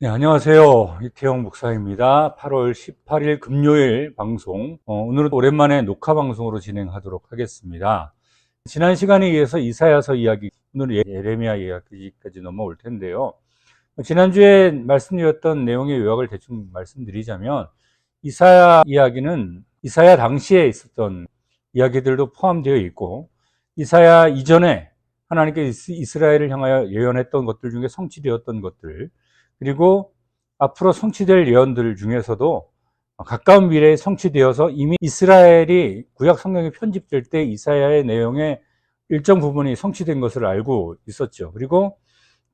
네, 안녕하세요. 이태영 목사입니다. 8월 18일 금요일 방송. 오늘은 오랜만에 녹화 방송으로 진행하도록 하겠습니다. 지난 시간에 이어서 이사야서 이야기, 오늘은 예레미야 이야기까지 넘어올 텐데요. 지난주에 말씀드렸던 내용의 요약을 대충 말씀드리자면, 이사야 이야기는 이사야 당시에 있었던 이야기들도 포함되어 있고, 이사야 이전에 하나님께서 이스라엘을 향하여 예언했던 것들 중에 성취되었던 것들, 그리고 앞으로 성취될 예언들 중에서도 가까운 미래에 성취되어서 이미 이스라엘이 구약 성경이 편집될 때 이사야의 내용의 일정 부분이 성취된 것을 알고 있었죠. 그리고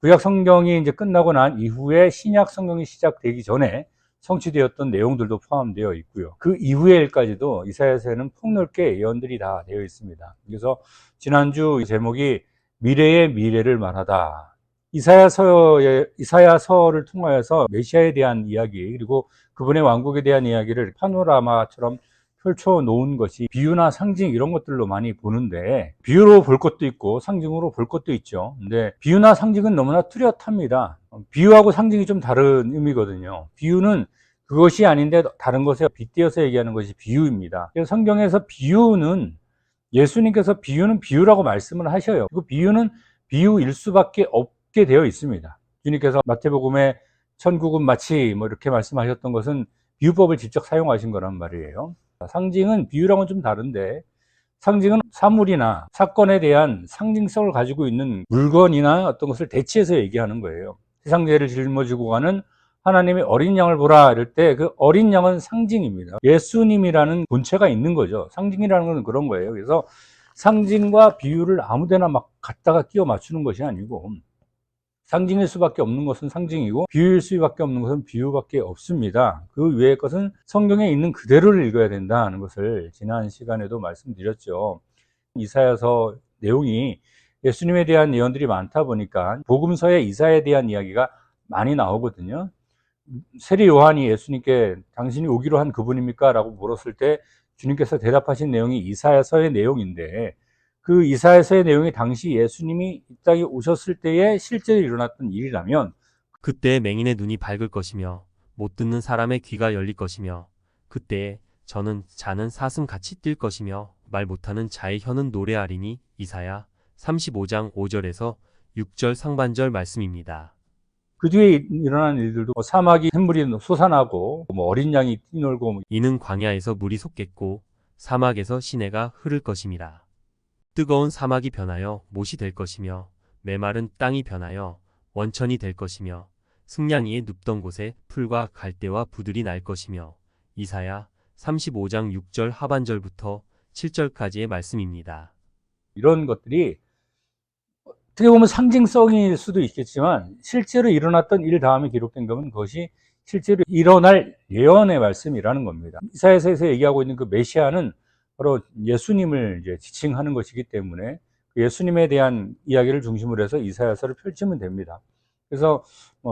구약 성경이 이제 끝나고 난 이후에 신약 성경이 시작되기 전에 성취되었던 내용들도 포함되어 있고요. 그 이후의 일까지도 이사야서에는 폭넓게 예언들이 다 되어 있습니다. 그래서 지난주 제목이 미래의 미래를 말하다. 이사야서를 통하여서 메시아에 대한 이야기, 그리고 그분의 왕국에 대한 이야기를 파노라마처럼 펼쳐 놓은 것이 비유나 상징 이런 것들로 많이 보는데, 비유로 볼 것도 있고 상징으로 볼 것도 있죠. 근데 비유나 상징은 너무나 뚜렷합니다. 비유하고 상징이 좀 다른 의미거든요. 비유는 그것이 아닌데 다른 것에 빗대어서 얘기하는 것이 비유입니다. 그래서 성경에서 비유는, 예수님께서 비유는 비유라고 말씀을 하셔요. 그 비유는 비유일 수밖에 없게 되어 있습니다. 주님께서 마태복음에 천국은 마치 뭐 이렇게 말씀하셨던 것은 비유법을 직접 사용하신 거란 말이에요. 상징은 비유랑은 좀 다른데, 상징은 사물이나 사건에 대한 상징성을 가지고 있는 물건이나 어떤 것을 대치해서 얘기하는 거예요. 세상 죄를 짊어지고 가는 하나님의 어린 양을 보라 이럴 때 그 어린 양은 상징입니다. 예수님이라는 본체가 있는 거죠. 상징이라는 건 그런 거예요. 그래서 상징과 비유를 아무데나 막 갖다가 끼워 맞추는 것이 아니고, 상징일 수밖에 없는 것은 상징이고 비유일 수밖에 없는 것은 비유밖에 없습니다. 그 외의 것은 성경에 있는 그대로를 읽어야 된다는 것을 지난 시간에도 말씀드렸죠. 이사야서 내용이 예수님에 대한 예언들이 많다 보니까 복음서에 이사야에 대한 이야기가 많이 나오거든요. 세리 요한이 예수님께 당신이 오기로 한 그분입니까? 라고 물었을 때 주님께서 대답하신 내용이 이사야서의 내용인데, 그 이사야서의 내용이 당시 예수님이 이 땅에 오셨을 때에 실제로 일어났던 일이라면, 그때 맹인의 눈이 밝을 것이며 못 듣는 사람의 귀가 열릴 것이며 그때에 저는 자는 사슴같이 뛸 것이며 말 못하는 자의 혀는 노래하리니. 이사야 35장 5절에서 6절 상반절 말씀입니다. 그 뒤에 일어난 일들도 사막이 샘물이 솟아나고 어린 양이 뛰놀고, 이는 광야에서 물이 솟겠고 사막에서 시내가 흐를 것임이라. 뜨거운 사막이 변하여 못이 될 것이며 메마른 땅이 변하여 원천이 될 것이며 승냥이의 눕던 곳에 풀과 갈대와 부들이 날 것이며. 이사야 35장 6절 하반절부터 7절까지의 말씀입니다. 이런 것들이 어떻게 보면 상징성일 수도 있겠지만 실제로 일어났던 일 다음에 기록된 거면 그것이 실제로 일어날 예언의 말씀이라는 겁니다. 이사야서에서 얘기하고 있는 그 메시아는 바로 예수님을 이제 지칭하는 것이기 때문에 그 예수님에 대한 이야기를 중심으로 해서 이사야서를 펼치면 됩니다. 그래서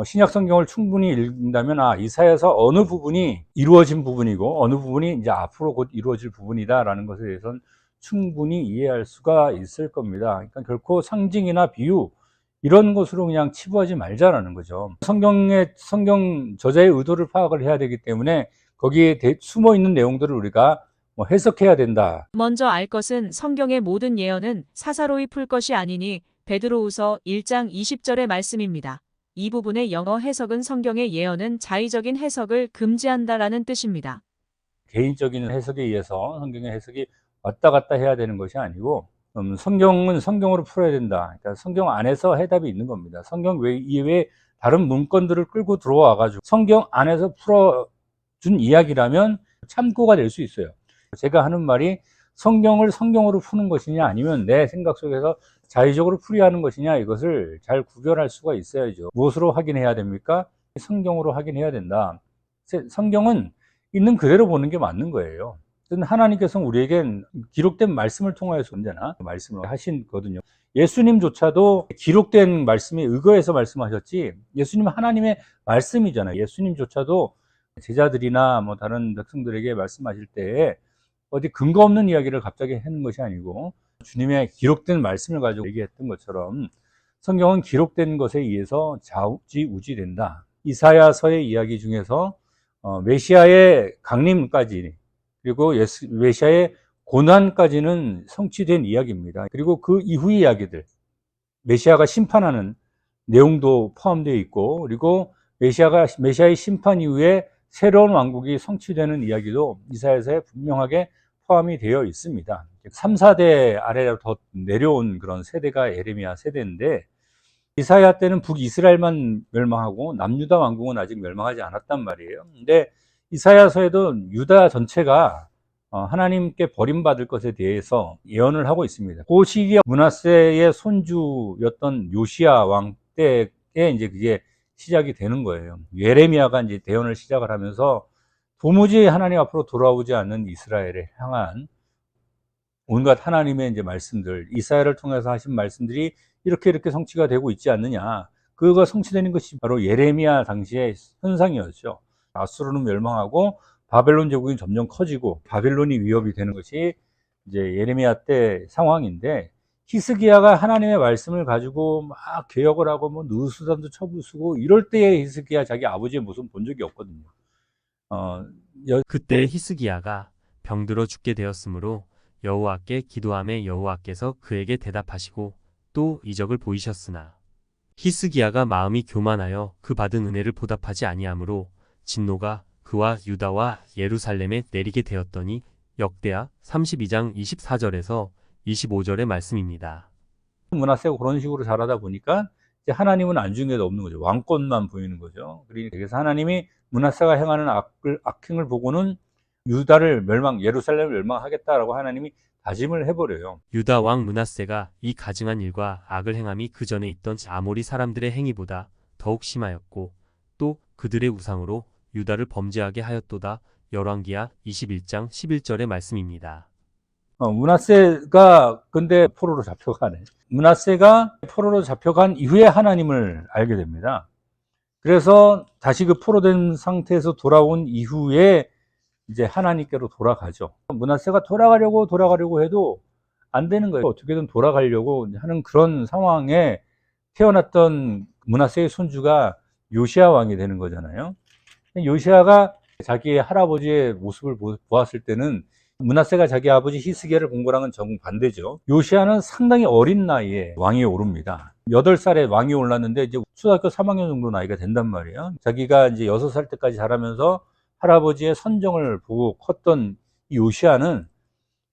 신약 성경을 충분히 읽는다면, 이사야서 어느 부분이 이루어진 부분이고 어느 부분이 이제 앞으로 곧 이루어질 부분이다라는 것에 대해서는 충분히 이해할 수가 있을 겁니다. 그러니까 결코 상징이나 비유 이런 것으로 그냥 치부하지 말자라는 거죠. 성경 저자의 의도를 파악을 해야 되기 때문에 거기에 숨어 있는 내용들을 우리가 해석해야 된다. 먼저 알 것은 성경의 모든 예언은 사사로이 풀 것이 아니니. 베드로후서 1장 20절의 말씀입니다. 이 부분의 영어 해석은 성경의 예언은 자의적인 해석을 금지한다라는 뜻입니다. 개인적인 해석에 의해서 성경의 해석이 왔다 갔다 해야 되는 것이 아니고, 성경은 성경으로 풀어야 된다. 그러니까 성경 안에서 해답이 있는 겁니다. 성경 이외에 다른 문건들을 끌고 들어와 가지고 성경 안에서 풀어준 이야기라면 참고가 될 수 있어요. 제가 하는 말이 성경을 성경으로 푸는 것이냐 아니면 내 생각 속에서 자의적으로 풀이하는 것이냐, 이것을 잘 구별할 수가 있어야죠. 무엇으로 확인해야 됩니까? 성경으로 확인해야 된다. 성경은 있는 그대로 보는 게 맞는 거예요. 하나님께서 우리에겐 기록된 말씀을 통하여서 언제나 말씀을 하시거든요. 예수님조차도 기록된 말씀에 의거해서 말씀하셨지, 예수님은 하나님의 말씀이잖아요. 예수님조차도 제자들이나 다른 백성들에게 말씀하실 때에 어디 근거 없는 이야기를 갑자기 하는 것이 아니고 주님의 기록된 말씀을 가지고 얘기했던 것처럼 성경은 기록된 것에 의해서 좌우지우지된다. 이사야서의 이야기 중에서 메시아의 강림까지 그리고 메시아의 고난까지는 성취된 이야기입니다. 그리고 그 이후 이야기들, 메시아가 심판하는 내용도 포함되어 있고, 그리고 메시아의 심판 이후에 새로운 왕국이 성취되는 이야기도 이사야서에 분명하게 포함이 되어 있습니다. 3, 4대 아래로 더 내려온 그런 세대가 예레미야 세대인데, 이사야 때는 북이스라엘만 멸망하고 남유다 왕국은 아직 멸망하지 않았단 말이에요. 근데 이사야서에도 유다 전체가 하나님께 버림받을 것에 대해서 예언을 하고 있습니다. 그 시기에 므낫세의 손주였던 요시야 왕 때에 이제 그게 시작이 되는 거예요. 예레미야가 이제 대언을 시작을 하면서 도무지 하나님 앞으로 돌아오지 않는 이스라엘에 향한 온갖 하나님의 이제 말씀들, 이사야를 통해서 하신 말씀들이 이렇게 성취가 되고 있지 않느냐. 그거 성취되는 것이 바로 예레미야 당시의 현상이었죠. 아수르는 멸망하고 바벨론 제국이 점점 커지고 바벨론이 위협이 되는 것이 이제 예레미야 때 상황인데, 히스기야가 하나님의 말씀을 가지고 막 개혁을 하고 뭐 느수산도 쳐부수고 이럴 때에 히스기야 자기 아버지의 모습 본 적이 없거든요. 그때 히스기야가 병들어 죽게 되었으므로 여호와께 기도하매 여호와께서 그에게 대답하시고 또 이적을 보이셨으나 히스기야가 마음이 교만하여 그 받은 은혜를 보답하지 아니하므로 진노가 그와 유다와 예루살렘에 내리게 되었더니 역대하 32장 24절에서 25절의 말씀입니다. 므낫세가 그런 식으로 자라다 보니까 이제 하나님은 안중에도 없는 거죠. 왕권만 보이는 거죠. 그래서 하나님이 므낫세가 행하는 악행을 보고는 유다를 예루살렘을 멸망하겠다라고 하나님이 다짐을 해버려요. 유다 왕 므낫세가 이 가증한 일과 악을 행함이 그 전에 있던 아모리 사람들의 행위보다 더욱 심하였고 또 그들의 우상으로 유다를 범죄하게 하였도다. 열왕기하 21장 11절의 말씀입니다. 므낫세가 근데 포로로 잡혀가네. 므낫세가 포로로 잡혀간 이후에 하나님을 알게 됩니다. 그래서 다시 그 포로된 상태에서 돌아온 이후에 이제 하나님께로 돌아가죠. 므낫세가 돌아가려고 해도 안 되는 거예요. 어떻게든 돌아가려고 하는 그런 상황에 태어났던 므낫세의 손주가 요시야 왕이 되는 거잖아요. 요시야가 자기의 할아버지의 모습을 보았을 때는 므낫세가 자기 아버지 히스기야를 본 거랑은 정반대죠. 요시야는 상당히 어린 나이에 왕위에 오릅니다. 8살에 왕위에 올랐는데 이제 초등학교 3학년 정도 나이가 된단 말이에요. 자기가 이제 6살 때까지 자라면서 할아버지의 선정을 보고 컸던 이 요시야는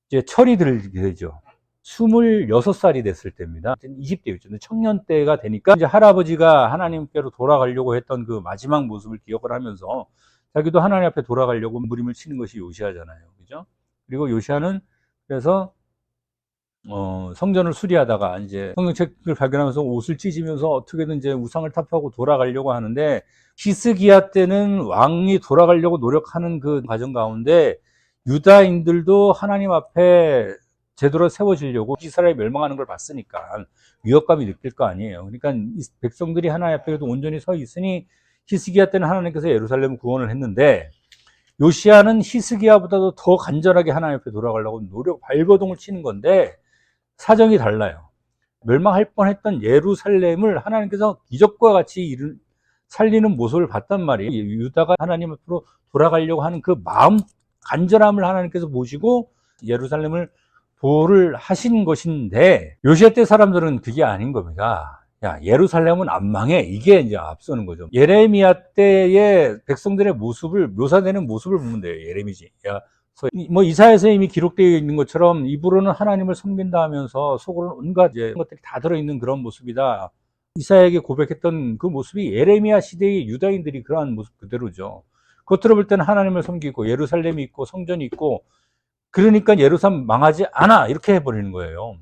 이제 철이 들게 되죠. 26살이 됐을 때입니다. 20대였죠. 청년 때가 되니까 이제 할아버지가 하나님께로 돌아가려고 했던 그 마지막 모습을 기억을 하면서 자기도 하나님 앞에 돌아가려고 몸부림을 치는 것이 요시야잖아요. 그죠? 그리고 요시야는 그래서 성전을 수리하다가 이제 성경책을 발견하면서 옷을 찢으면서 어떻게든 이제 우상을 타파하고 돌아가려고 하는데, 히스기야 때는 왕이 돌아가려고 노력하는 그 과정 가운데 유다인들도 하나님 앞에 제대로 세워지려고 이스라엘이 멸망하는 걸 봤으니까 위협감이 느낄 거 아니에요. 그러니까 백성들이 하나님 앞에 온전히 서 있으니 히스기야 때는 하나님께서 예루살렘 구원을 했는데, 요시야는 히스기야보다도 더 간절하게 하나님 앞에 돌아가려고 발버둥을 치는 건데 사정이 달라요. 멸망할 뻔했던 예루살렘을 하나님께서 기적과 같이 살리는 모습을 봤단 말이에요. 유다가 하나님 앞으로 돌아가려고 하는 그 마음 간절함을 하나님께서 보시고 예루살렘을 보호를 하신 것인데, 요시야 때 사람들은 그게 아닌 겁니다. 야, 예루살렘은 안 망해. 이게 이제 앞서는 거죠. 예레미야 때의 백성들의 모습을, 묘사되는 모습을 보면 돼요. 예레미지. 뭐 이사야서에 이미 기록되어 있는 것처럼 입으로는 하나님을 섬긴다 하면서 속으로는 온갖 것들이 다 들어있는 그런 모습이다. 이사야에게 고백했던 그 모습이 예레미야 시대의 유다인들이 그러한 모습 그대로죠. 겉으로 볼 때는 하나님을 섬기고 예루살렘이 있고 성전이 있고, 그러니까 예루살렘 망하지 않아 이렇게 해버리는 거예요.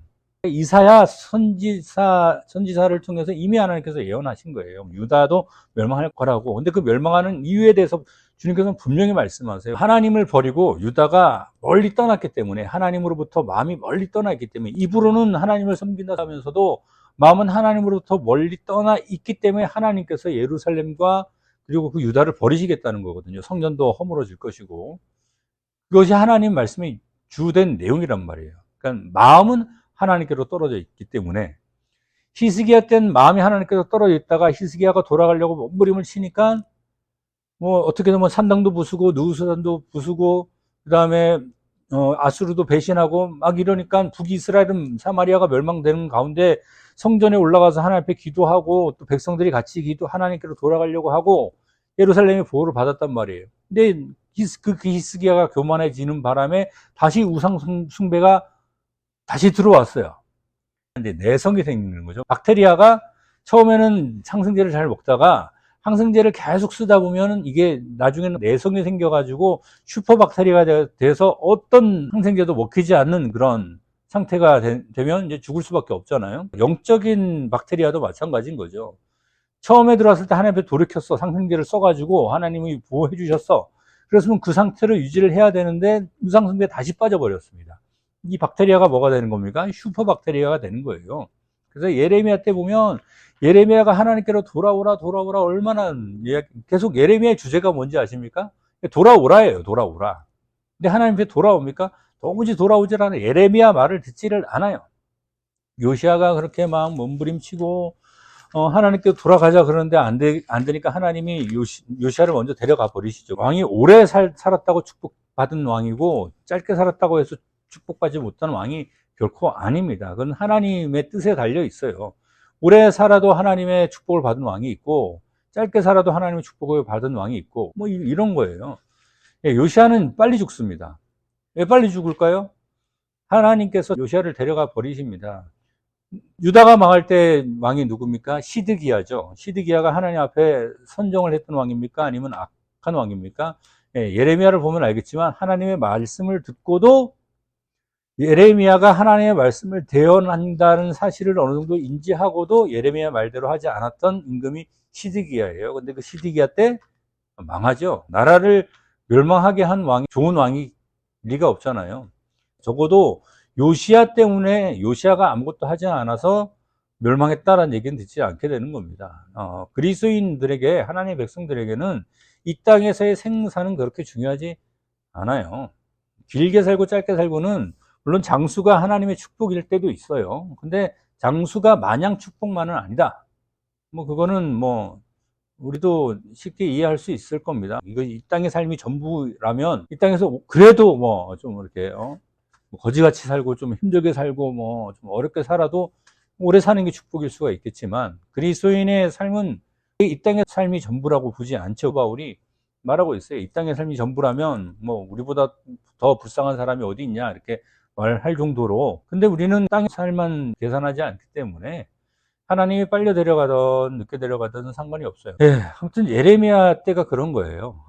이사야 선지사를 통해서 이미 하나님께서 예언하신 거예요. 유다도 멸망할 거라고. 근데 그 멸망하는 이유에 대해서 주님께서는 분명히 말씀하세요. 하나님을 버리고 유다가 멀리 떠났기 때문에, 하나님으로부터 마음이 멀리 떠나 있기 때문에, 입으로는 하나님을 섬긴다 하면서도 마음은 하나님으로부터 멀리 떠나 있기 때문에 하나님께서 예루살렘과 그리고 그 유다를 버리시겠다는 거거든요. 성전도 허물어질 것이고. 그것이 하나님 말씀의 주된 내용이란 말이에요. 그러니까 마음은 하나님께로 떨어져 있기 때문에 히스기야 때는 마음이 하나님께서 떨어져 있다가 히스기야가 돌아가려고 몸부림을 치니까 뭐 어떻게든 뭐 산당도 부수고 느우스산도 부수고 그다음에 아수르도 배신하고 막 이러니까 북이스라엘은 사마리아가 멸망되는 가운데 성전에 올라가서 하나님 앞에 기도하고 또 백성들이 같이 하나님께로 돌아가려고 하고 예루살렘의 보호를 받았단 말이에요. 근데 그 히스기야가 교만해지는 바람에 다시 우상 숭배가 다시 들어왔어요. 이제 내성이 생기는 거죠. 박테리아가 처음에는 상승제를 잘 먹다가 항생제를 계속 쓰다 보면 이게 나중에는 내성이 생겨가지고 슈퍼박테리아가 돼서 어떤 항생제도 먹히지 않는 그런 상태가 되면 이제 죽을 수밖에 없잖아요. 영적인 박테리아도 마찬가지인 거죠. 처음에 들어왔을 때 하나님 앞에 돌이켰어. 상생제를 써가지고 하나님이 보호해 주셨어. 그랬으면 그 상태를 유지를 해야 되는데 유상승배에 다시 빠져버렸습니다. 이 박테리아가 뭐가 되는 겁니까? 슈퍼박테리아가 되는 거예요. 그래서 예레미야 때 보면 예레미야가 하나님께로 돌아오라 얼마나 계속 예레미야의 주제가 뭔지 아십니까? 돌아오라예요. 돌아오라. 근데 하나님 앞에 돌아옵니까? 도무지 돌아오질 않아요. 예레미야 말을 듣지를 않아요. 요시아가 그렇게 막 몸부림치고 하나님께 돌아가자 그러는데 안 되니까 하나님이 요시아를 먼저 데려가 버리시죠. 왕이 오래 살았다고 축복받은 왕이고 짧게 살았다고 해서 축복받지 못한 왕이 결코 아닙니다. 그건 하나님의 뜻에 달려 있어요. 오래 살아도 하나님의 축복을 받은 왕이 있고 짧게 살아도 하나님의 축복을 받은 왕이 있고 뭐 이런 거예요. 요시아는 빨리 죽습니다. 왜 빨리 죽을까요? 하나님께서 요시아를 데려가 버리십니다. 유다가 망할 때 왕이 누굽니까? 시드기야죠. 시드기야가 하나님 앞에 선정을 했던 왕입니까? 아니면 악한 왕입니까? 예레미야를 보면 알겠지만 하나님의 말씀을 듣고도 예레미야가 하나님의 말씀을 대언한다는 사실을 어느 정도 인지하고도 예레미야 말대로 하지 않았던 임금이 시드기야예요. 근데 그 시드기야 때 망하죠. 나라를 멸망하게 한 왕이 좋은 왕이 리가 없잖아요. 적어도 요시야 때문에 요시야가 아무것도 하지 않아서 멸망했다라는 얘기는 듣지 않게 되는 겁니다. 그리스도인들에게 하나님의 백성들에게는 이 땅에서의 생사는 그렇게 중요하지 않아요. 길게 살고 짧게 살고는 물론 장수가 하나님의 축복일 때도 있어요. 근데 장수가 마냥 축복만은 아니다. 뭐 그거는 뭐 우리도 쉽게 이해할 수 있을 겁니다. 이거 이 땅의 삶이 전부라면 이 땅에서 그래도 뭐 좀 이렇게 뭐 거지같이 살고 좀 힘들게 살고 뭐 좀 어렵게 살아도 오래 사는 게 축복일 수가 있겠지만 그리스도인의 삶은 이 땅의 삶이 전부라고 보지 않죠. 바울이 말하고 있어요. 이 땅의 삶이 전부라면 뭐 우리보다 더 불쌍한 사람이 어디 있냐 이렇게 말할 정도로. 근데 우리는 땅의 삶만 계산하지 않기 때문에 하나님이 빨리 데려가든 늦게 데려가든 상관이 없어요. 아무튼 예레미야 때가 그런 거예요.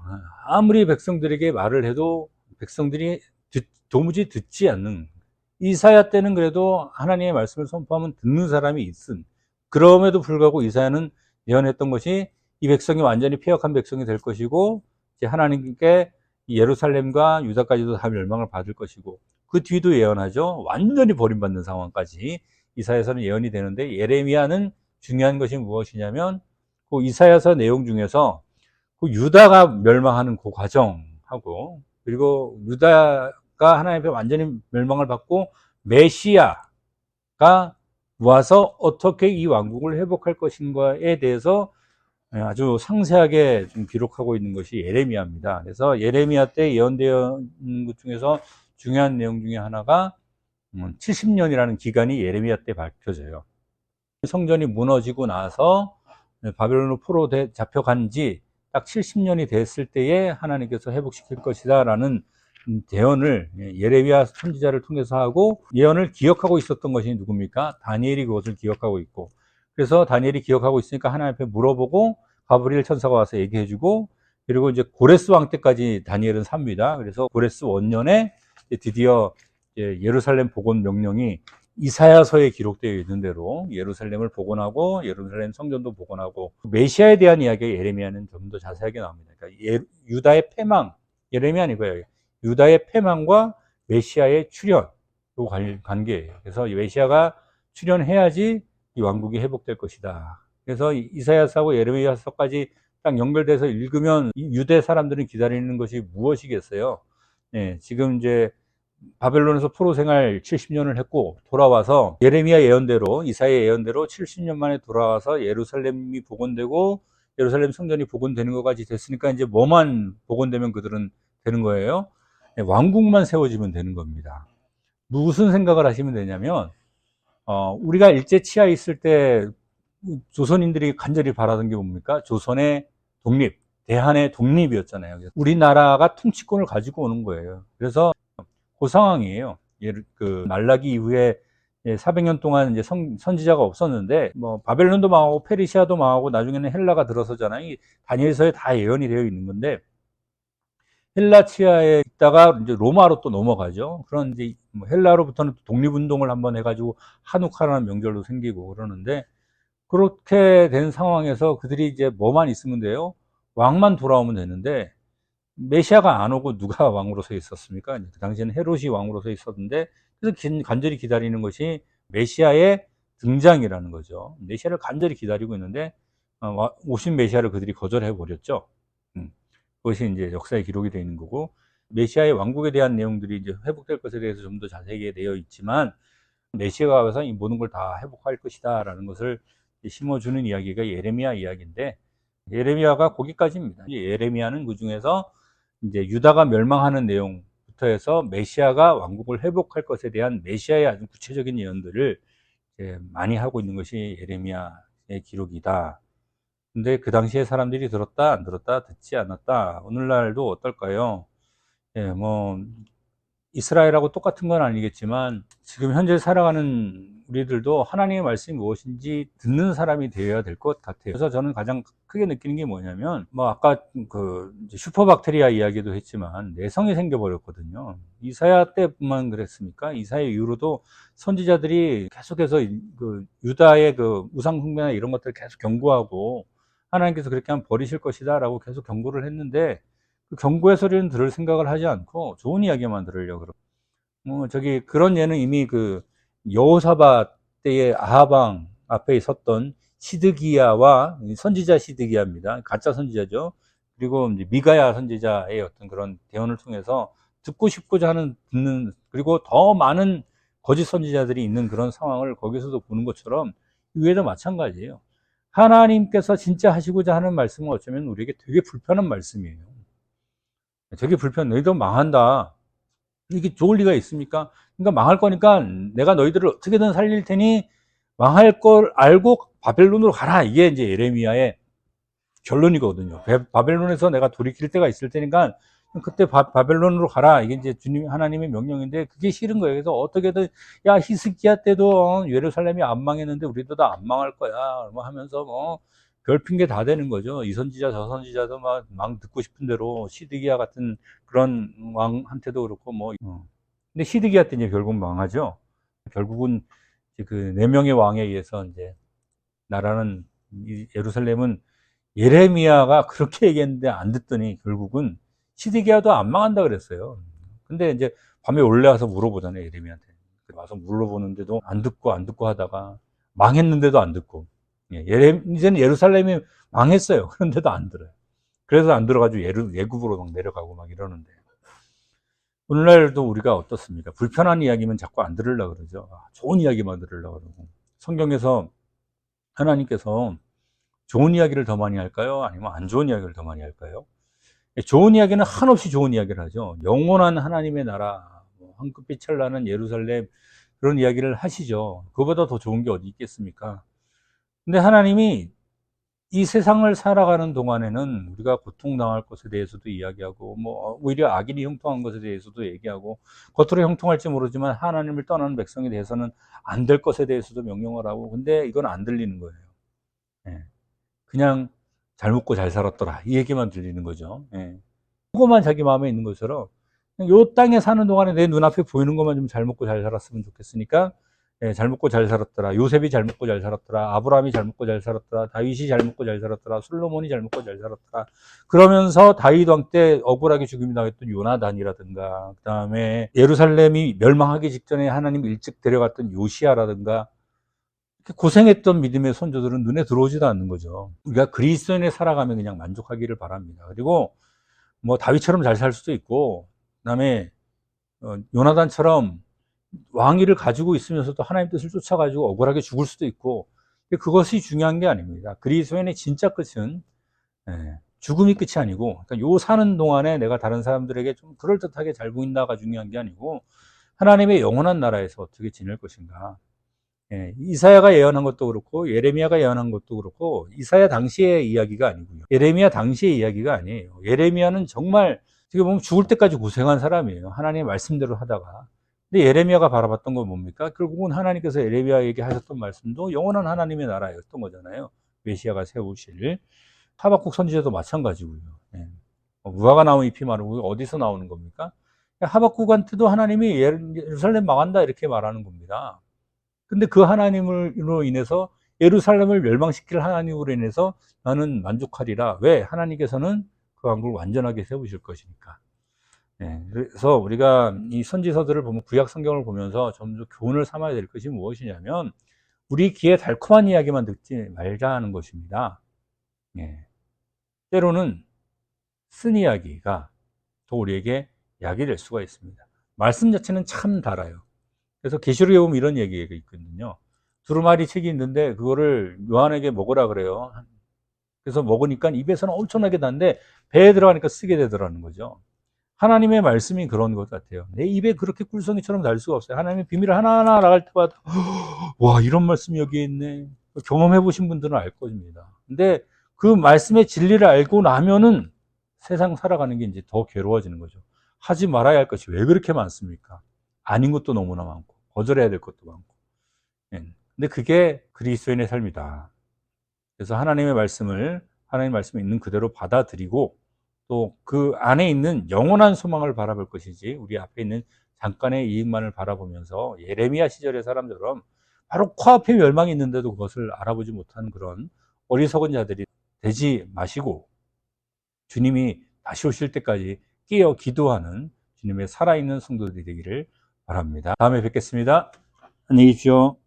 아무리 백성들에게 말을 해도 백성들이 도무지 듣지 않는. 이사야 때는 그래도 하나님의 말씀을 선포하면 듣는 사람이 있음. 그럼에도 불구하고 이사야는 예언했던 것이 이 백성이 완전히 폐역한 백성이 될 것이고 이제 하나님께 예루살렘과 유다까지도 다 멸망을 받을 것이고 그 뒤도 예언하죠. 완전히 버림받는 상황까지 이사야서는 예언이 되는데 예레미야는 중요한 것이 무엇이냐면 그 이사야서 내용 중에서 그 유다가 멸망하는 그 과정하고 그리고 유다가 하나님 앞에 완전히 멸망을 받고 메시아가 와서 어떻게 이 왕국을 회복할 것인가에 대해서 아주 상세하게 좀 기록하고 있는 것이 예레미야입니다. 그래서 예레미야 때 예언되어 있는 것 중에서 중요한 내용 중에 하나가 70년이라는 기간이 예레미야 때 밝혀져요. 성전이 무너지고 나서 바벨론으로 포로 잡혀간 지 딱 70년이 됐을 때에 하나님께서 회복시킬 것이다 라는 대언을 예레미야 선지자를 통해서 하고 예언을 기억하고 있었던 것이 누굽니까? 다니엘이 그것을 기억하고 있고 그래서 다니엘이 기억하고 있으니까 하나님 앞에 물어보고 가브리엘 천사가 와서 얘기해주고 그리고 이제 고레스 왕 때까지 다니엘은 삽니다. 그래서 고레스 원년에 드디어 예루살렘 복원 명령이 이사야서에 기록되어 있는 대로 예루살렘을 복원하고 예루살렘 성전도 복원하고 메시아에 대한 이야기가 예레미야는 좀 더 자세하게 나옵니다. 그러니까 유다의 패망, 예레미야 아니고요. 유다의 패망과 메시아의 출현 그 관계예요. 그래서 메시아가 출현해야지 이 왕국이 회복될 것이다. 그래서 이사야서하고 예레미야서까지 딱 연결돼서 읽으면 이 유대 사람들은 기다리는 것이 무엇이겠어요? 지금 이제 바벨론에서 포로 생활 70년을 했고 돌아와서 예레미야 예언대로 이사야 예언대로 70년 만에 돌아와서 예루살렘이 복원되고 예루살렘 성전이 복원되는 것까지 됐으니까 이제 뭐만 복원되면 그들은 되는 거예요? 네, 왕국만 세워지면 되는 겁니다. 무슨 생각을 하시면 되냐면 우리가 일제 치하에 있을 때 조선인들이 간절히 바라던 게 뭡니까? 조선의 독립, 대한의 독립이었잖아요. 우리나라가 통치권을 가지고 오는 거예요. 그래서 그 상황이에요. 그 말라기 이후에 400년 동안 이제 선지자가 없었는데 뭐 바벨론도 망하고 페르시아도 망하고 나중에는 헬라가 들어서잖아요. 이 다니엘서에 다 예언이 되어 있는 건데 헬라 치하에 있다가 이제 로마로 또 넘어가죠. 그런 이제 뭐 헬라로부터는 독립운동을 한번 해가지고 한우카라는 명절도 생기고 그러는데 그렇게 된 상황에서 그들이 이제 뭐만 있으면 돼요? 왕만 돌아오면 되는데 메시아가 안 오고 누가 왕으로 서 있었습니까? 그 당시에는 헤롯이 왕으로 서 있었는데 그래서 간절히 기다리는 것이 메시아의 등장이라는 거죠. 메시아를 간절히 기다리고 있는데 오신 메시아를 그들이 거절해 버렸죠. 그것이 이제 역사의 기록이 되어 있는 거고 메시아의 왕국에 대한 내용들이 이제 회복될 것에 대해서 좀 더 자세하게 되어 있지만 메시아가 와서 이 모든 걸 다 회복할 것이다라는 것을 심어주는 이야기가 예레미야 이야기인데 예레미야가 거기까지입니다. 예레미야는 그 중에서 이제 유다가 멸망하는 내용부터 해서 메시아가 왕국을 회복할 것에 대한 메시아의 아주 구체적인 예언들을 많이 하고 있는 것이 예레미야의 기록이다. 근데 그 당시에 사람들이 들었다, 안 들었다, 듣지 않았다. 오늘날도 어떨까요? 뭐 이스라엘하고 똑같은 건 아니겠지만 지금 현재 살아가는 우리들도 하나님의 말씀이 무엇인지 듣는 사람이 되어야 될 것 같아요. 그래서 저는 가장 크게 느끼는 게 뭐냐면 뭐 아까 그 슈퍼박테리아 이야기도 했지만 내성이 생겨버렸거든요. 이사야 때만 그랬습니까? 이사야 이후로도 선지자들이 계속해서 그 유다의 그 우상 숭배나 이런 것들을 계속 경고하고 하나님께서 그렇게 하면 버리실 것이다 라고 계속 경고를 했는데 그 경고의 소리는 들을 생각을 하지 않고 좋은 이야기만 들으려고 그러고 저기 그런 예는 이미 그 여호사밧 때의 아하방 앞에 섰던 시드기야와 선지자 시드기야입니다. 가짜 선지자죠. 그리고 이제 미가야 선지자의 어떤 그런 대언을 통해서 듣고 싶고자 하는 듣는 그리고 더 많은 거짓 선지자들이 있는 그런 상황을 거기서도 보는 것처럼 이외에도 마찬가지예요. 하나님께서 진짜 하시고자 하는 말씀은 어쩌면 우리에게 되게 불편한 말씀이에요. 되게 너희도 망한다. 이게 좋을 리가 있습니까? 그러니까 망할 거니까 내가 너희들을 어떻게든 살릴 테니 망할 걸 알고 바벨론으로 가라. 이게 이제 예레미야의 결론이거든요. 바벨론에서 내가 돌이킬 때가 있을 테니까 그때 바벨론으로 가라. 이게 이제 주님 하나님의 명령인데 그게 싫은 거예요. 그래서 어떻게든 야 히스기야 때도 예루살렘이 안 망했는데 우리도 다 안 망할 거야. 뭐 하면서 뭐 별 핑계 다 되는 거죠. 이 선지자 저 선지자도 막 듣고 싶은 대로 시드기야 같은 그런 왕한테도 그렇고 뭐 근데 시드기야 때 이제 결국 망하죠. 결국은 그 네 명의 왕에 의해서 이제 나라는 예루살렘은 예레미야가 그렇게 얘기했는데 안 듣더니 결국은 시드기야도 안 망한다 그랬어요. 근데 이제 밤에 올라와서 물어보잖아요, 예레미야한테. 와서 물어보는데도 안 듣고 하다가 망했는데도 안 듣고. 이제는 예루살렘이 망했어요. 그런데도 안 들어요. 그래서 안 들어가지고 예굽으로 막 내려가고 막 이러는데. 오늘날도 우리가 어떻습니까? 불편한 이야기면 자꾸 안 들으려고 그러죠. 좋은 이야기만 들으려고 그러고. 성경에서 하나님께서 좋은 이야기를 더 많이 할까요? 아니면 안 좋은 이야기를 더 많이 할까요? 좋은 이야기는 한없이 좋은 이야기를 하죠. 영원한 하나님의 나라, 황급빛 찬란한 예루살렘 그런 이야기를 하시죠. 그거보다 더 좋은 게 어디 있겠습니까? 근데 하나님이 이 세상을 살아가는 동안에는 우리가 고통당할 것에 대해서도 이야기하고 뭐 오히려 악인이 형통한 것에 대해서도 얘기하고 겉으로 형통할지 모르지만 하나님을 떠나는 백성에 대해서는 안 될 것에 대해서도 명령을 하고 근데 이건 안 들리는 거예요. 그냥 잘 먹고 잘 살았더라 이 얘기만 들리는 거죠. 그거만 자기 마음에 있는 것처럼 요 땅에 사는 동안에 내 눈앞에 보이는 것만 좀 잘 먹고 잘 살았으면 좋겠으니까 잘 먹고 잘 살았더라. 요셉이 잘 먹고 잘 살았더라. 아브라함이 잘 먹고 잘 살았더라. 다윗이 잘 먹고 잘 살았더라. 솔로몬이 잘 먹고 잘 살았더라. 그러면서 다윗 왕 때 억울하게 죽임이 당했던 요나단이라든가 그 다음에 예루살렘이 멸망하기 직전에 하나님 일찍 데려갔던 요시아라든가 고생했던 믿음의 선조들은 눈에 들어오지도 않는 거죠. 우리가 그리스도인에 살아가면 그냥 만족하기를 바랍니다. 그리고 뭐 다윗처럼 잘 살 수도 있고 그다음에 요나단처럼 왕위를 가지고 있으면서도 하나님 뜻을 쫓아가지고 억울하게 죽을 수도 있고, 그것이 중요한 게 아닙니다. 그리스도인의 진짜 끝은 죽음이 끝이 아니고, 그러니까 요 사는 동안에 내가 다른 사람들에게 좀 그럴듯하게 잘 보인다가 중요한 게 아니고, 하나님의 영원한 나라에서 어떻게 지낼 것인가. 이사야가 예언한 것도 그렇고 예레미야가 예언한 것도 그렇고 이사야 당시의 이야기가 아니고요. 예레미야 당시의 이야기가 아니에요. 예레미야는 정말 어떻게 보면 죽을 때까지 고생한 사람이에요. 하나님의 말씀대로 하다가. 근데 예레미야가 바라봤던 건 뭡니까? 결국은 하나님께서 예레미야에게 하셨던 말씀도 영원한 하나님의 나라였던 거잖아요. 메시아가 세우실. 하박국 선지자도 마찬가지고요. 무화과 나무 잎이 마르고 어디서 나오는 겁니까? 하박국한테도 하나님이 예루살렘 망한다 이렇게 말하는 겁니다. 근데 그 하나님으로 인해서 예루살렘을 멸망시킬 하나님으로 인해서 나는 만족하리라. 왜? 하나님께서는 그 왕국을 완전하게 세우실 것이니까. 그래서 우리가 이 선지서들을 보면, 구약 성경을 보면서 좀 더 교훈을 삼아야 될 것이 무엇이냐면, 우리 귀에 달콤한 이야기만 듣지 말자는 것입니다. 때로는 쓴 이야기가 더 우리에게 약이 될 수가 있습니다. 말씀 자체는 참 달아요. 그래서 계시록에 보면 이런 얘기가 있거든요. 두루마리 책이 있는데 그거를 요한에게 먹으라 그래요. 그래서 먹으니까 입에서는 엄청나게 단데 배에 들어가니까 쓰게 되더라는 거죠. 하나님의 말씀이 그런 것 같아요. 내 입에 그렇게 꿀송이처럼 달 수가 없어요. 하나님의 비밀을 하나하나 나갈 때마다 와, 이런 말씀이 여기에 있네. 경험해 보신 분들은 알 겁니다. 근데 그 말씀의 진리를 알고 나면은 세상 살아가는 게 이제 더 괴로워지는 거죠. 하지 말아야 할 것이 왜 그렇게 많습니까? 아닌 것도 너무나 많고, 거절해야 될 것도 많고. 근데 그게 그리스도인의 삶이다. 그래서 하나님의 말씀이 있는 그대로 받아들이고, 또 그 안에 있는 영원한 소망을 바라볼 것이지, 우리 앞에 있는 잠깐의 이익만을 바라보면서 예레미야 시절의 사람처럼 바로 코앞에 멸망이 있는데도 그것을 알아보지 못한 그런 어리석은 자들이 되지 마시고, 주님이 다시 오실 때까지 깨어 기도하는 주님의 살아있는 성도들이 되기를 바랍니다. 다음에 뵙겠습니다. 안녕히 계십시오.